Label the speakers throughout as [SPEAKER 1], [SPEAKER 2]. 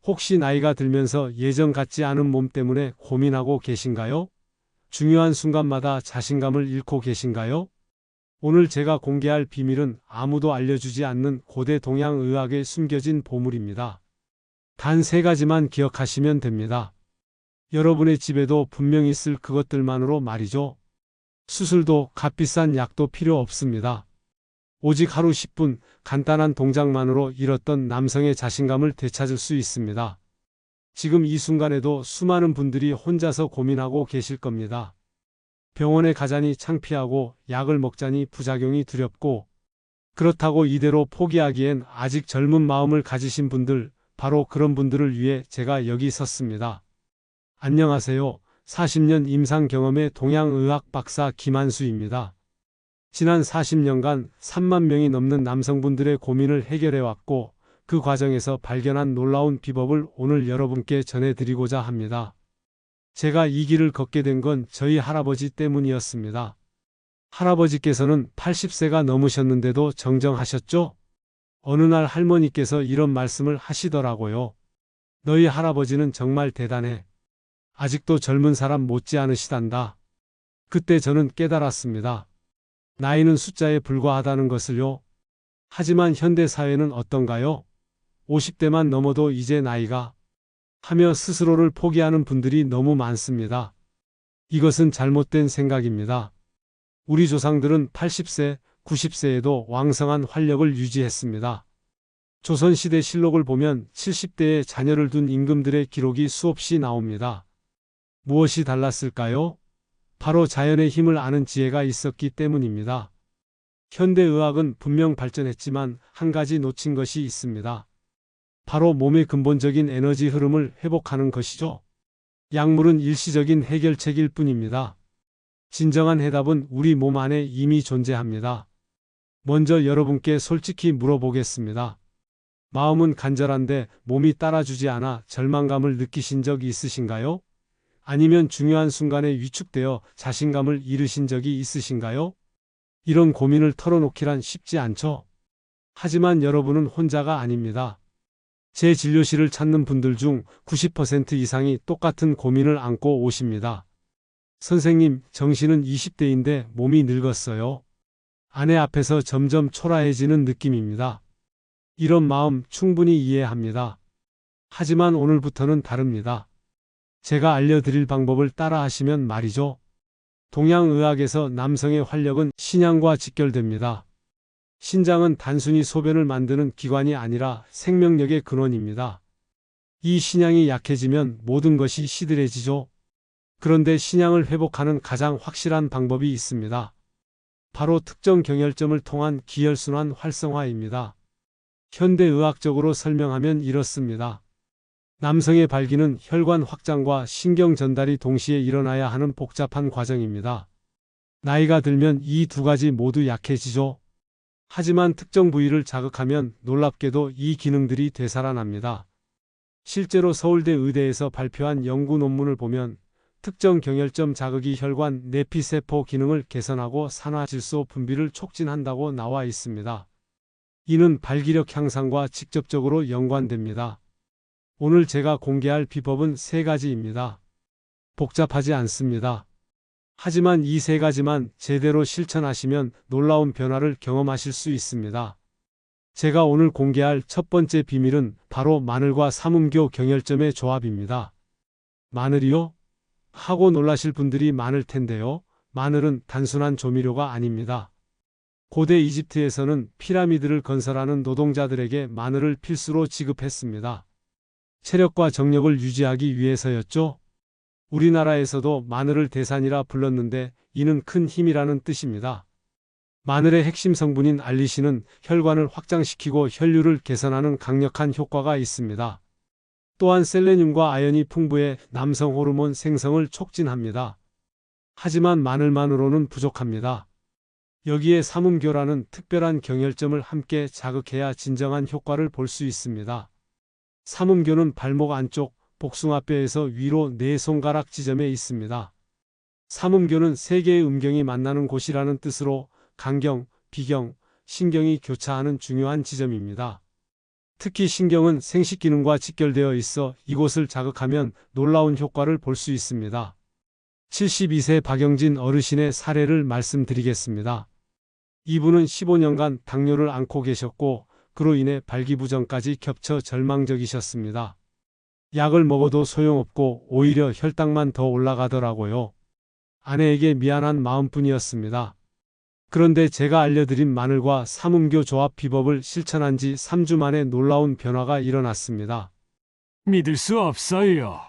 [SPEAKER 1] 혹시 나이가 들면서 예전 같지 않은 몸 때문에 고민하고 계신가요? 중요한 순간마다 자신감을 잃고 계신가요? 오늘 제가 공개할 비밀은 아무도 알려주지 않는 고대 동양의학에 숨겨진 보물입니다. 단 3가지만 기억하시면 됩니다. 여러분의 집에도 분명 있을 그것들만으로 말이죠. 수술도 값비싼 약도 필요 없습니다. 오직 하루 10분 간단한 동작만으로 잃었던 남성의 자신감을 되찾을 수 있습니다. 지금 이 순간에도 수많은 분들이 혼자서 고민하고 계실 겁니다. 병원에 가자니 창피하고 약을 먹자니 부작용이 두렵고 그렇다고 이대로 포기하기엔 아직 젊은 마음을 가지신 분들, 바로 그런 분들을 위해 제가 여기 섰습니다. 안녕하세요. 40년 임상 경험의 동양의학 박사 김한수입니다. 지난 40년간 3만 명이 넘는 남성분들의 고민을 해결해왔고 그 과정에서 발견한 놀라운 비법을 오늘 여러분께 전해드리고자 합니다. 제가 이 길을 걷게 된 건 저희 할아버지 때문이었습니다. 할아버지께서는 80세가 넘으셨는데도 정정하셨죠? 어느 날 할머니께서 이런 말씀을 하시더라고요. 너희 할아버지는 정말 대단해. 아직도 젊은 사람 못지 않으시단다. 그때 저는 깨달았습니다. 나이는 숫자에 불과하다는 것을요. 하지만 현대 사회는 어떤가요? 50대만 넘어도 이제 나이가 하며 스스로를 포기하는 분들이 너무 많습니다. 이것은 잘못된 생각입니다. 우리 조상들은 80세, 90세에도 왕성한 활력을 유지했습니다. 조선시대 실록을 보면 70대에 자녀를 둔 임금들의 기록이 수없이 나옵니다. 무엇이 달랐을까요? 바로 자연의 힘을 아는 지혜가 있었기 때문입니다. 현대의학은 분명 발전했지만 한 가지 놓친 것이 있습니다. 바로 몸의 근본적인 에너지 흐름을 회복하는 것이죠. 약물은 일시적인 해결책일 뿐입니다. 진정한 해답은 우리 몸 안에 이미 존재합니다. 먼저 여러분께 솔직히 물어보겠습니다. 마음은 간절한데 몸이 따라주지 않아 절망감을 느끼신 적 있으신가요? 아니면 중요한 순간에 위축되어 자신감을 잃으신 적이 있으신가요? 이런 고민을 털어놓기란 쉽지 않죠. 하지만 여러분은 혼자가 아닙니다. 제 진료실을 찾는 분들 중 90% 이상이 똑같은 고민을 안고 오십니다. 선생님, 정신은 20대인데 몸이 늙었어요. 아내 앞에서 점점 초라해지는 느낌입니다. 이런 마음 충분히 이해합니다. 하지만 오늘부터는 다릅니다. 제가 알려드릴 방법을 따라하시면 말이죠. 동양의학에서 남성의 활력은 신양과 직결됩니다. 신장은 단순히 소변을 만드는 기관이 아니라 생명력의 근원입니다. 이 신양이 약해지면 모든 것이 시들해지죠. 그런데 신양을 회복하는 가장 확실한 방법이 있습니다. 바로 특정 경혈점을 통한 기혈순환 활성화입니다. 현대의학적으로 설명하면 이렇습니다. 남성의 발기는 혈관 확장과 신경 전달이 동시에 일어나야 하는 복잡한 과정입니다. 나이가 들면 이 2가지 모두 약해지죠. 하지만 특정 부위를 자극하면 놀랍게도 이 기능들이 되살아납니다. 실제로 서울대 의대에서 발표한 연구 논문을 보면 특정 경혈점 자극이 혈관 내피세포 기능을 개선하고 산화질소 분비를 촉진한다고 나와 있습니다. 이는 발기력 향상과 직접적으로 연관됩니다. 오늘 제가 공개할 비법은 3가지입니다. 복잡하지 않습니다. 하지만 이 3가지만 제대로 실천하시면 놀라운 변화를 경험하실 수 있습니다. 제가 오늘 공개할 첫 번째 비밀은 바로 마늘과 삼음교 경혈점의 조합입니다. 마늘이요? 하고 놀라실 분들이 많을 텐데요. 마늘은 단순한 조미료가 아닙니다. 고대 이집트에서는 피라미드를 건설하는 노동자들에게 마늘을 필수로 지급했습니다. 체력과 정력을 유지하기 위해서였죠. 우리나라에서도 마늘을 대산이라 불렀는데 이는 큰 힘이라는 뜻입니다. 마늘의 핵심 성분인 알리신은 혈관을 확장시키고 혈류를 개선하는 강력한 효과가 있습니다. 또한 셀레늄과 아연이 풍부해 남성 호르몬 생성을 촉진합니다. 하지만 마늘만으로는 부족합니다. 여기에 삼음교라는 특별한 경혈점을 함께 자극해야 진정한 효과를 볼 수 있습니다. 삼음교는 발목 안쪽 복숭아뼈에서 위로 4손가락 지점에 있습니다. 삼음교는 3개의 음경이 만나는 곳이라는 뜻으로 간경, 비경, 신경이 교차하는 중요한 지점입니다. 특히 신경은 생식 기능과 직결되어 있어 이곳을 자극하면 놀라운 효과를 볼 수 있습니다. 72세 박영진 어르신의 사례를 말씀드리겠습니다. 이분은 15년간 당뇨를 앓고 계셨고 그로 인해 발기부전까지 겹쳐 절망적이셨습니다. 약을 먹어도 소용없고 오히려 혈당만 더 올라가더라고요. 아내에게 미안한 마음뿐이었습니다. 그런데 제가 알려드린 마늘과 삼음교 조합 비법을 실천한 지 3주 만에 놀라운 변화가 일어났습니다.
[SPEAKER 2] 믿을 수 없어요.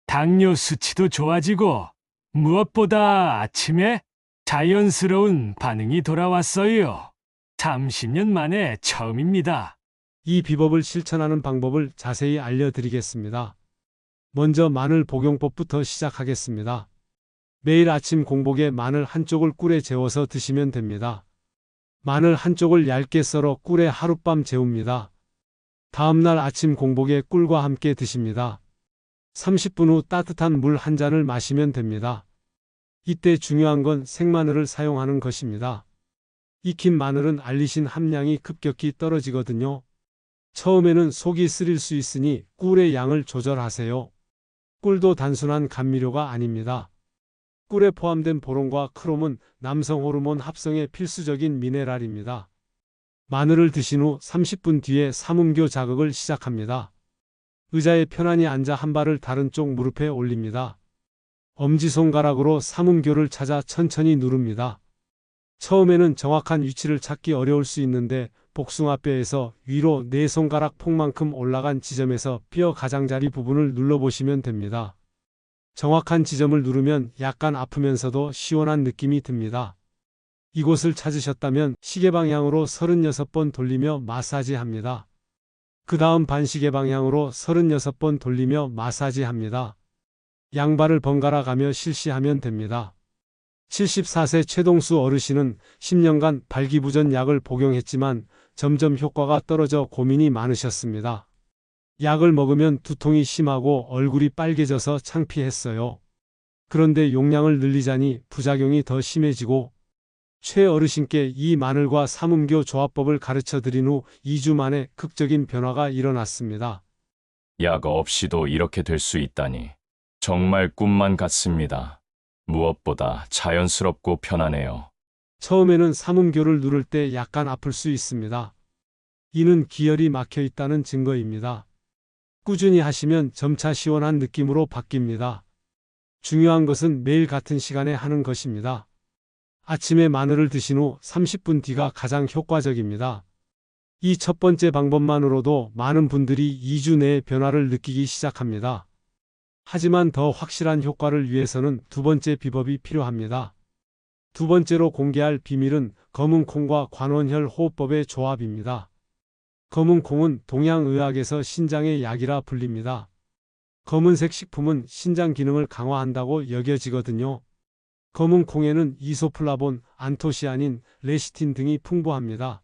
[SPEAKER 2] 당뇨 수치도 좋아지고 무엇보다 아침에 자연스러운 반응이 돌아왔어요. 30년 만에 처음입니다.
[SPEAKER 1] 이 비법을 실천하는 방법을 자세히 알려드리겠습니다. 먼저 마늘 복용법부터 시작하겠습니다. 매일 아침 공복에 마늘 한쪽을 꿀에 재워서 드시면 됩니다. 마늘 한쪽을 얇게 썰어 꿀에 하룻밤 재웁니다. 다음날 아침 공복에 꿀과 함께 드십니다. 30분 후 따뜻한 물 한 잔을 마시면 됩니다. 이때 중요한 건 생마늘을 사용하는 것입니다. 익힌 마늘은 알리신 함량이 급격히 떨어지거든요. 처음에는 속이 쓰릴 수 있으니 꿀의 양을 조절하세요. 꿀도 단순한 감미료가 아닙니다. 꿀에 포함된 보론과 크롬은 남성 호르몬 합성에 필수적인 미네랄입니다. 마늘을 드신 후 30분 뒤에 삼음교 자극을 시작합니다. 의자에 편안히 앉아 한 발을 다른 쪽 무릎에 올립니다. 엄지손가락으로 삼음교를 찾아 천천히 누릅니다. 처음에는 정확한 위치를 찾기 어려울 수 있는데 복숭아뼈에서 위로 네 손가락 폭만큼 올라간 지점에서 뼈 가장자리 부분을 눌러보시면 됩니다. 정확한 지점을 누르면 약간 아프면서도 시원한 느낌이 듭니다. 이곳을 찾으셨다면 시계 방향으로 36번 돌리며 마사지합니다. 그 다음 반시계 방향으로 36번 돌리며 마사지합니다. 양발을 번갈아 가며 실시하면 됩니다. 74세 최동수 어르신은 10년간 발기부전 약을 복용했지만 점점 효과가 떨어져 고민이 많으셨습니다. 약을 먹으면 두통이 심하고 얼굴이 빨개져서 창피했어요. 그런데 용량을 늘리자니 부작용이 더 심해지고 최 어르신께 이 마늘과 삼음교 조합법을 가르쳐 드린 후 2주 만에 극적인 변화가 일어났습니다.
[SPEAKER 3] 약 없이도 이렇게 될 수 있다니 정말 꿈만 같습니다. 무엇보다 자연스럽고 편하네요.
[SPEAKER 1] 처음에는 삼음교를 누를 때 약간 아플 수 있습니다. 이는 기혈이 막혀 있다는 증거입니다. 꾸준히 하시면 점차 시원한 느낌으로 바뀝니다. 중요한 것은 매일 같은 시간에 하는 것입니다. 아침에 마늘을 드신 후 30분 뒤가 가장 효과적입니다. 이 첫 번째 방법만으로도 많은 분들이 2주 내에 변화를 느끼기 시작합니다. 하지만 더 확실한 효과를 위해서는 두 번째 비법이 필요합니다. 두 번째로 공개할 비밀은 검은 콩과 관원혈 호흡법의 조합입니다. 검은 콩은 동양의학에서 신장의 약이라 불립니다. 검은색 식품은 신장 기능을 강화한다고 여겨지거든요. 검은 콩에는 이소플라본, 안토시아닌, 레시틴 등이 풍부합니다.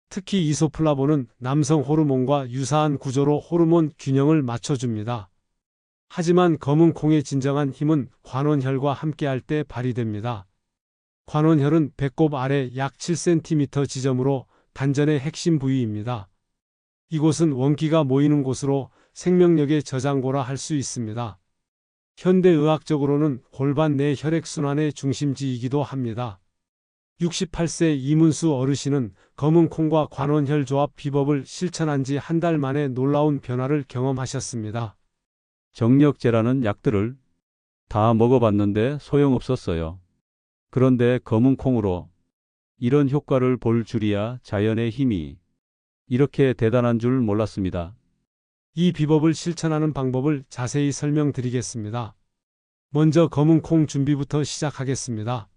[SPEAKER 1] 특히 이소플라본은 남성 호르몬과 유사한 구조로 호르몬 균형을 맞춰줍니다. 하지만 검은 콩의 진정한 힘은 관원혈과 함께할 때 발휘됩니다. 관원혈은 배꼽 아래 약 7cm 지점으로 단전의 핵심 부위입니다. 이곳은 원기가 모이는 곳으로 생명력의 저장고라 할 수 있습니다. 현대의학적으로는 골반 내 혈액순환의 중심지이기도 합니다. 68세 이문수 어르신은 검은 콩과 관원혈 조합 비법을 실천한 지 한 달 만에 놀라운 변화를 경험하셨습니다.
[SPEAKER 4] 정력제라는 약들을 다 먹어봤는데 소용없었어요. 그런데 검은 콩으로 이런 효과를 볼 줄이야. 자연의 힘이 이렇게 대단한 줄 몰랐습니다.
[SPEAKER 1] 이 비법을 실천하는 방법을 자세히 설명드리겠습니다. 먼저 검은 콩 준비부터 시작하겠습니다.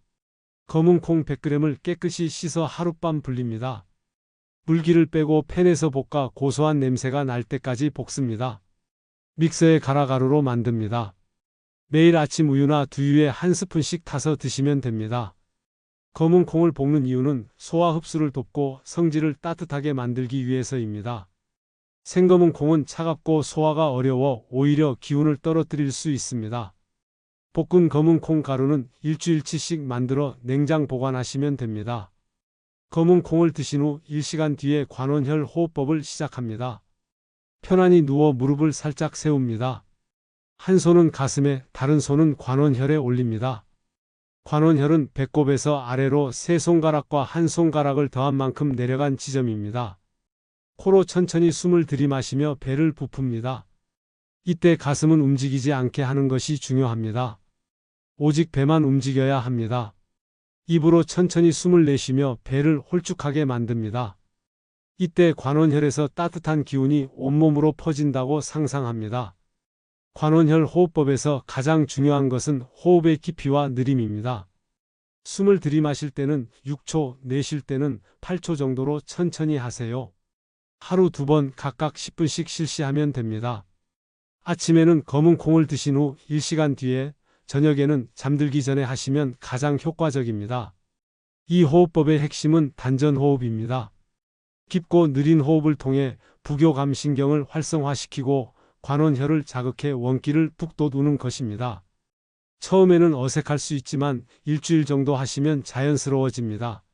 [SPEAKER 1] 검은 콩 100g을 깨끗이 씻어 하룻밤 불립니다. 물기를 빼고 팬에서 볶아 고소한 냄새가 날 때까지 볶습니다. 믹서에 갈아 가루로 만듭니다. 매일 아침 우유나 두유에 한 스푼씩 타서 드시면 됩니다. 검은 콩을 볶는 이유는 소화 흡수를 돕고 성질을 따뜻하게 만들기 위해서입니다. 생검은 콩은 차갑고 소화가 어려워 오히려 기운을 떨어뜨릴 수 있습니다. 볶은 검은 콩 가루는 일주일치씩 만들어 냉장 보관하시면 됩니다. 검은 콩을 드신 후 1시간 뒤에 관원혈 호흡법을 시작합니다. 편안히 누워 무릎을 살짝 세웁니다. 한 손은 가슴에, 다른 손은 관원혈에 올립니다. 관원혈은 배꼽에서 아래로 세 손가락과 한 손가락을 더한 만큼 내려간 지점입니다. 코로 천천히 숨을 들이마시며 배를 부풉니다. 이때 가슴은 움직이지 않게 하는 것이 중요합니다. 오직 배만 움직여야 합니다. 입으로 천천히 숨을 내쉬며 배를 홀쭉하게 만듭니다. 이때 관원혈에서 따뜻한 기운이 온몸으로 퍼진다고 상상합니다. 관원혈 호흡법에서 가장 중요한 것은 호흡의 깊이와 느림입니다. 숨을 들이마실 때는 6초, 내쉴 때는 8초 정도로 천천히 하세요. 하루 2번 각각 10분씩 실시하면 됩니다. 아침에는 검은 콩을 드신 후 1시간 뒤에, 저녁에는 잠들기 전에 하시면 가장 효과적입니다. 이 호흡법의 핵심은 단전호흡입니다. 깊고 느린 호흡을 통해 부교감신경을 활성화시키고 관원혈을 자극해 원기를 푹 돋우는 것입니다. 처음에는 어색할 수 있지만 일주일 정도 하시면 자연스러워집니다.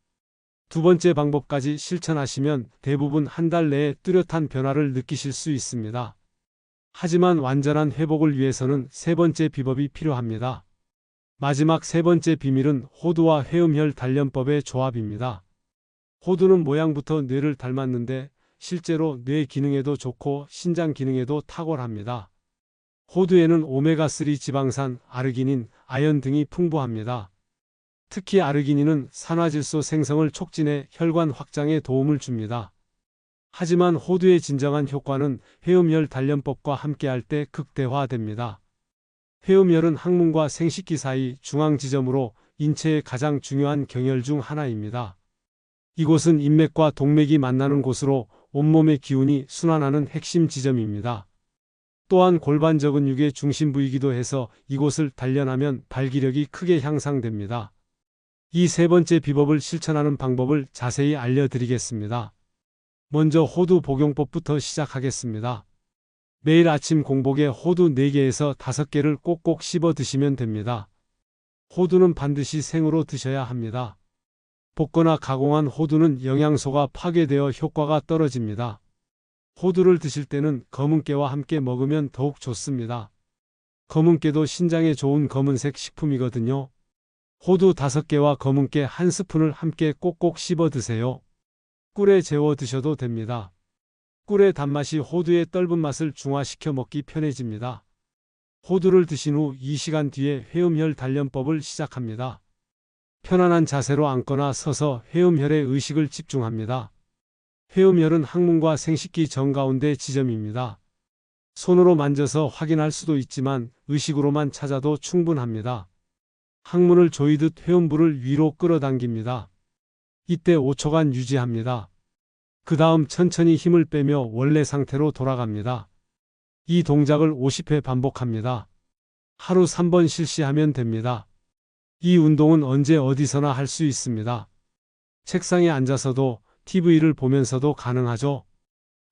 [SPEAKER 1] 두 번째 방법까지 실천하시면 대부분 한 달 내에 뚜렷한 변화를 느끼실 수 있습니다. 하지만 완전한 회복을 위해서는 세 번째 비법이 필요합니다. 마지막 세 번째 비밀은 호두와 회음혈 단련법의 조합입니다. 호두는 모양부터 뇌를 닮았는데 실제로 뇌 기능에도 좋고 신장 기능에도 탁월합니다. 호두에는 오메가3 지방산, 아르기닌, 아연 등이 풍부합니다. 특히 아르기닌은 산화질소 생성을 촉진해 혈관 확장에 도움을 줍니다. 하지만 호두의 진정한 효과는 회음혈 단련법과 함께할 때 극대화됩니다. 회음혈은 항문과 생식기 사이 중앙 지점으로 인체의 가장 중요한 경혈 중 하나입니다. 이곳은 인맥과 동맥이 만나는 곳으로 온몸의 기운이 순환하는 핵심 지점입니다. 또한 골반 저근육의 중심 부이기도 해서 이곳을 단련하면 발기력이 크게 향상됩니다. 이 세 번째 비법을 실천하는 방법을 자세히 알려드리겠습니다. 먼저 호두 복용법부터 시작하겠습니다. 매일 아침 공복에 호두 4개에서 5개를 꼭꼭 씹어 드시면 됩니다. 호두는 반드시 생으로 드셔야 합니다. 볶거나 가공한 호두는 영양소가 파괴되어 효과가 떨어집니다. 호두를 드실 때는 검은깨와 함께 먹으면 더욱 좋습니다. 검은깨도 신장에 좋은 검은색 식품이거든요. 호두 5개와 검은깨 1스푼을 함께 꼭꼭 씹어 드세요. 꿀에 재워 드셔도 됩니다. 꿀의 단맛이 호두의 떫은 맛을 중화시켜 먹기 편해집니다. 호두를 드신 후 2시간 뒤에 회음혈 단련법을 시작합니다. 편안한 자세로 앉거나 서서 회음혈에 의식을 집중합니다. 회음혈은 항문과 생식기 정가운데 지점입니다. 손으로 만져서 확인할 수도 있지만 의식으로만 찾아도 충분합니다. 항문을 조이듯 회음부를 위로 끌어당깁니다. 이때 5초간 유지합니다. 그 다음 천천히 힘을 빼며 원래 상태로 돌아갑니다. 이 동작을 50회 반복합니다. 하루 3번 실시하면 됩니다. 이 운동은 언제 어디서나 할 수 있습니다. 책상에 앉아서도 TV를 보면서도 가능하죠.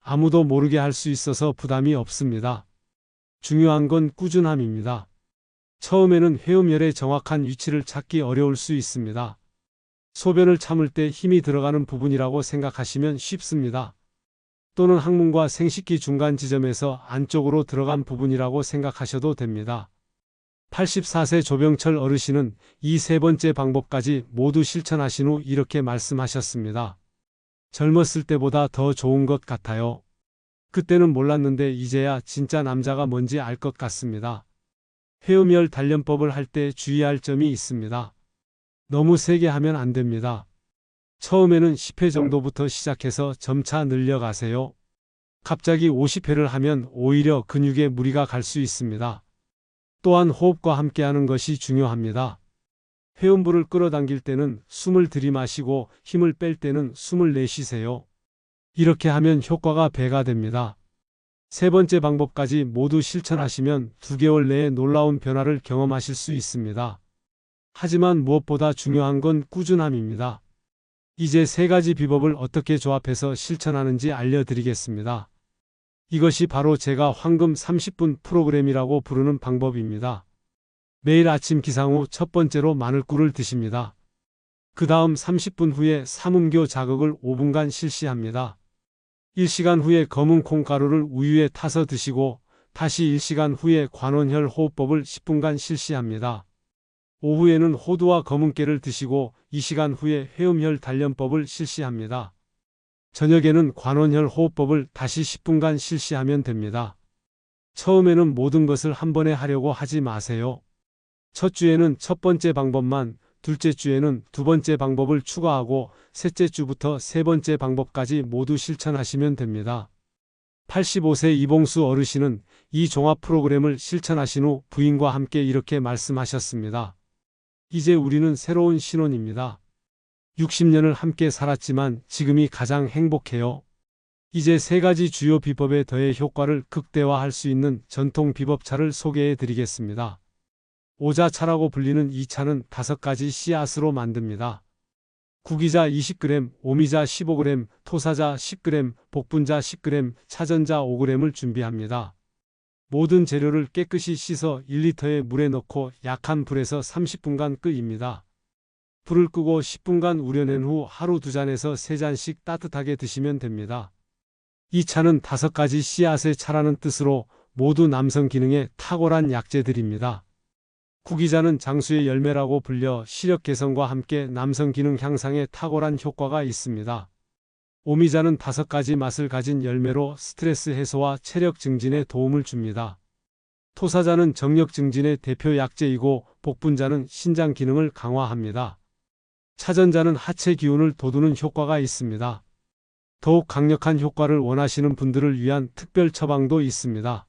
[SPEAKER 1] 아무도 모르게 할 수 있어서 부담이 없습니다. 중요한 건 꾸준함입니다. 처음에는 회음혈의 정확한 위치를 찾기 어려울 수 있습니다. 소변을 참을 때 힘이 들어가는 부분이라고 생각하시면 쉽습니다. 또는 항문과 생식기 중간 지점에서 안쪽으로 들어간 부분이라고 생각하셔도 됩니다. 84세 조병철 어르신은 이 세 번째 방법까지 모두 실천하신 후 이렇게 말씀하셨습니다. 젊었을 때보다 더 좋은 것 같아요. 그때는 몰랐는데 이제야 진짜 남자가 뭔지 알 것 같습니다. 회음혈 단련법을 할 때 주의할 점이 있습니다. 너무 세게 하면 안 됩니다. 처음에는 10회 정도부터 시작해서 점차 늘려가세요. 갑자기 50회를 하면 오히려 근육에 무리가 갈 수 있습니다. 또한 호흡과 함께하는 것이 중요합니다. 회음부를 끌어당길 때는 숨을 들이마시고 힘을 뺄 때는 숨을 내쉬세요. 이렇게 하면 효과가 배가 됩니다. 세 번째 방법까지 모두 실천하시면 2개월 내에 놀라운 변화를 경험하실 수 있습니다. 하지만 무엇보다 중요한 건 꾸준함입니다. 이제 3가지 비법을 어떻게 조합해서 실천하는지 알려드리겠습니다. 이것이 바로 제가 황금 30분 프로그램이라고 부르는 방법입니다. 매일 아침 기상 후 첫 번째로 마늘꿀을 드십니다. 그 다음 30분 후에 삼음교 자극을 5분간 실시합니다. 1시간 후에 검은 콩가루를 우유에 타서 드시고 다시 1시간 후에 관원혈 호흡법을 10분간 실시합니다. 오후에는 호두와 검은 깨를 드시고 2시간 후에 회음혈 단련법을 실시합니다. 저녁에는 관원혈 호흡법을 다시 10분간 실시하면 됩니다. 처음에는 모든 것을 한 번에 하려고 하지 마세요. 첫 주에는 첫 번째 방법만, 둘째 주에는 두 번째 방법을 추가하고 셋째 주부터 세 번째 방법까지 모두 실천하시면 됩니다. 85세 이봉수 어르신은 이 종합 프로그램을 실천하신 후 부인과 함께 이렇게 말씀하셨습니다. 이제 우리는 새로운 신혼입니다. 60년을 함께 살았지만 지금이 가장 행복해요. 이제 3가지 주요 비법에 더해 효과를 극대화할 수 있는 전통 비법차를 소개해 드리겠습니다. 오자차라고 불리는 이 차는 5가지 씨앗으로 만듭니다. 구기자 20g, 오미자 15g, 토사자 10g, 복분자 10g, 차전자 5g을 준비합니다. 모든 재료를 깨끗이 씻어 1리터의 물에 넣고 약한 불에서 30분간 끓입니다. 불을 끄고 10분간 우려낸 후 하루 2잔에서 3잔씩 따뜻하게 드시면 됩니다. 이 차는 5가지 씨앗의 차라는 뜻으로 모두 남성 기능에 탁월한 약재들입니다. 구기자는 장수의 열매라고 불려 시력 개선과 함께 남성 기능 향상에 탁월한 효과가 있습니다. 오미자는 5가지 맛을 가진 열매로 스트레스 해소와 체력 증진에 도움을 줍니다. 토사자는 정력 증진의 대표 약재이고 복분자는 신장 기능을 강화합니다. 차전자는 하체 기운을 돋우는 효과가 있습니다. 더욱 강력한 효과를 원하시는 분들을 위한 특별 처방도 있습니다.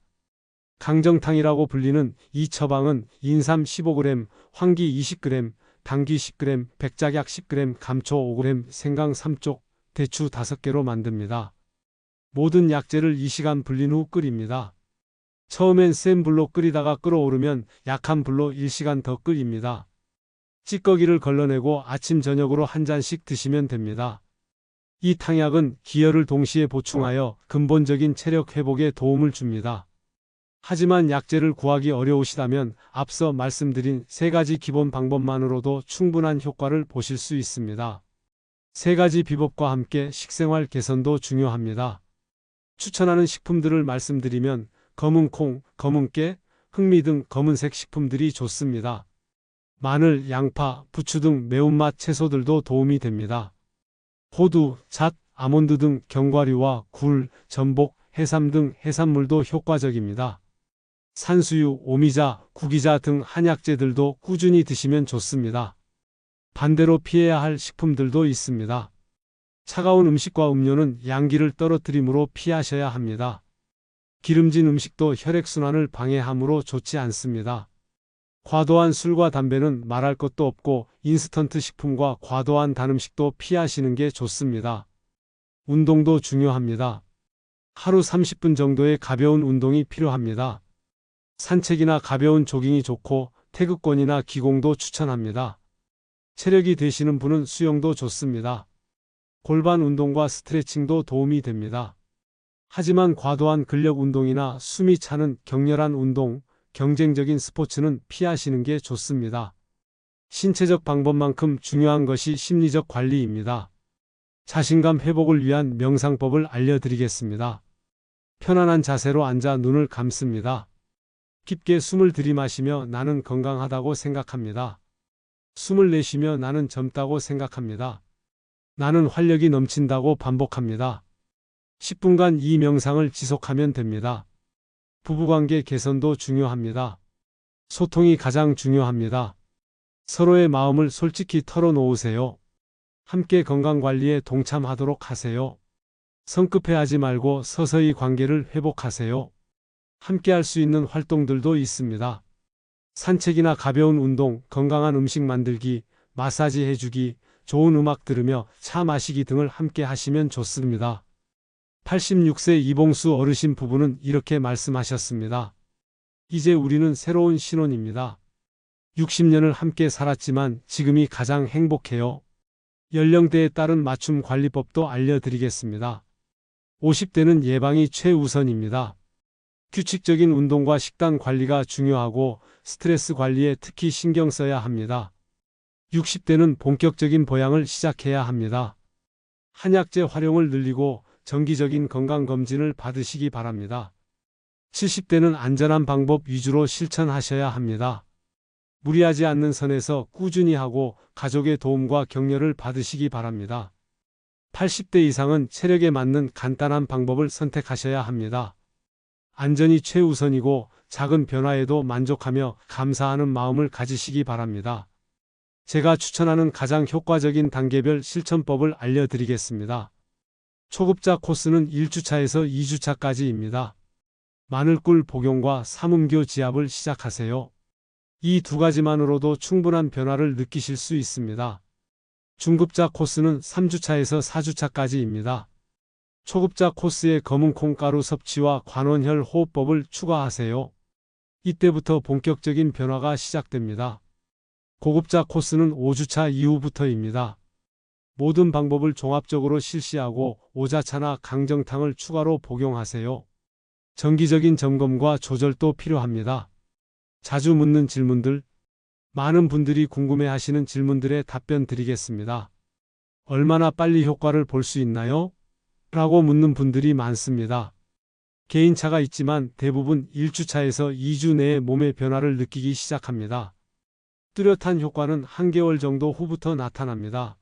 [SPEAKER 1] 강정탕이라고 불리는 이 처방은 인삼 15g, 황기 20g, 당귀 10g, 백작약 10g, 감초 5g, 생강 3쪽, 대추 5개로 만듭니다. 모든 약재를 2시간 불린 후 끓입니다. 처음엔 센 불로 끓이다가 끓어오르면 약한 불로 1시간 더 끓입니다. 찌꺼기를 걸러내고 아침 저녁으로 한 잔씩 드시면 됩니다. 이 탕약은 기혈을 동시에 보충하여 근본적인 체력 회복에 도움을 줍니다. 하지만 약재를 구하기 어려우시다면 앞서 말씀드린 3가지 기본 방법만으로도 충분한 효과를 보실 수 있습니다. 3가지 비법과 함께 식생활 개선도 중요합니다. 추천하는 식품들을 말씀드리면 검은 콩, 검은 깨, 흑미 등 검은색 식품들이 좋습니다. 마늘, 양파, 부추 등 매운맛 채소들도 도움이 됩니다. 호두, 잣, 아몬드 등 견과류와 굴, 전복, 해삼 등 해산물도 효과적입니다. 산수유, 오미자, 구기자 등 한약재들도 꾸준히 드시면 좋습니다. 반대로 피해야 할 식품들도 있습니다. 차가운 음식과 음료는 양기를 떨어뜨리므로 피하셔야 합니다. 기름진 음식도 혈액순환을 방해하므로 좋지 않습니다. 과도한 술과 담배는 말할 것도 없고 인스턴트 식품과 과도한 단 음식도 피하시는 게 좋습니다. 운동도 중요합니다. 하루 30분 정도의 가벼운 운동이 필요합니다. 산책이나 가벼운 조깅이 좋고 태극권이나 기공도 추천합니다. 체력이 되시는 분은 수영도 좋습니다. 골반 운동과 스트레칭도 도움이 됩니다. 하지만 과도한 근력 운동이나 숨이 차는 격렬한 운동, 경쟁적인 스포츠는 피하시는 게 좋습니다. 신체적 방법만큼 중요한 것이 심리적 관리입니다. 자신감 회복을 위한 명상법을 알려드리겠습니다. 편안한 자세로 앉아 눈을 감습니다. 깊게 숨을 들이마시며 나는 건강하다고 생각합니다. 숨을 내쉬며 나는 젊다고 생각합니다. 나는 활력이 넘친다고 반복합니다. 10분간 이 명상을 지속하면 됩니다. 부부관계 개선도 중요합니다. 소통이 가장 중요합니다. 서로의 마음을 솔직히 털어놓으세요. 함께 건강관리에 동참하도록 하세요. 성급해하지 말고 서서히 관계를 회복하세요. 함께 할 수 있는 활동들도 있습니다. 산책이나 가벼운 운동, 건강한 음식 만들기, 마사지 해주기, 좋은 음악 들으며 차 마시기 등을 함께 하시면 좋습니다. 86세 이봉수 어르신 부부는 이렇게 말씀하셨습니다. 이제 우리는 새로운 신혼입니다. 60년을 함께 살았지만 지금이 가장 행복해요. 연령대에 따른 맞춤 관리법도 알려드리겠습니다. 50대는 예방이 최우선입니다. 규칙적인 운동과 식단 관리가 중요하고 스트레스 관리에 특히 신경 써야 합니다. 60대는 본격적인 보양을 시작해야 합니다. 한약재 활용을 늘리고 정기적인 건강검진을 받으시기 바랍니다. 70대는 안전한 방법 위주로 실천하셔야 합니다. 무리하지 않는 선에서 꾸준히 하고 가족의 도움과 격려를 받으시기 바랍니다. 80대 이상은 체력에 맞는 간단한 방법을 선택하셔야 합니다. 안전이 최우선이고 작은 변화에도 만족하며 감사하는 마음을 가지시기 바랍니다. 제가 추천하는 가장 효과적인 단계별 실천법을 알려드리겠습니다. 초급자 코스는 1주차에서 2주차까지입니다. 마늘꿀 복용과 삼음교 지압을 시작하세요. 이 두 가지만으로도 충분한 변화를 느끼실 수 있습니다. 중급자 코스는 3주차에서 4주차까지입니다. 초급자 코스에 검은 콩가루 섭취와 관원혈 호흡법을 추가하세요. 이때부터 본격적인 변화가 시작됩니다. 고급자 코스는 5주차 이후부터입니다. 모든 방법을 종합적으로 실시하고 오자차나 강정탕을 추가로 복용하세요. 정기적인 점검과 조절도 필요합니다. 자주 묻는 질문들, 많은 분들이 궁금해하시는 질문들에 답변 드리겠습니다. 얼마나 빨리 효과를 볼 수 있나요? 라고 묻는 분들이 많습니다. 개인차가 있지만 대부분 1주차에서 2주 내에 몸의 변화를 느끼기 시작합니다. 뚜렷한 효과는 한개월 정도 후부터 나타납니다.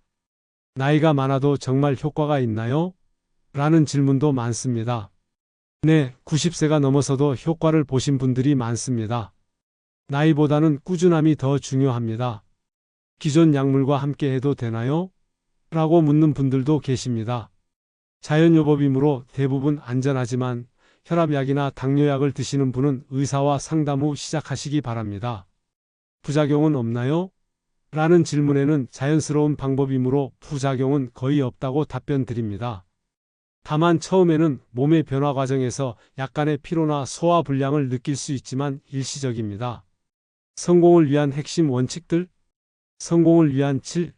[SPEAKER 1] 나이가 많아도 정말 효과가 있나요? 라는 질문도 많습니다. 네, 90세가 넘어서도 효과를 보신 분들이 많습니다. 나이보다는 꾸준함이 더 중요합니다. 기존 약물과 함께 해도 되나요? 라고 묻는 분들도 계십니다. 자연요법이므로 대부분 안전하지만 혈압약이나 당뇨약을 드시는 분은 의사와 상담 후 시작하시기 바랍니다. 부작용은 없나요? 라는 질문에는 자연스러운 방법이므로 부작용은 거의 없다고 답변 드립니다. 다만 처음에는 몸의 변화 과정에서 약간의 피로나 소화 불량을 느낄 수 있지만 일시적입니다. 성공을 위한 핵심 원칙들, 성공을 위한 7,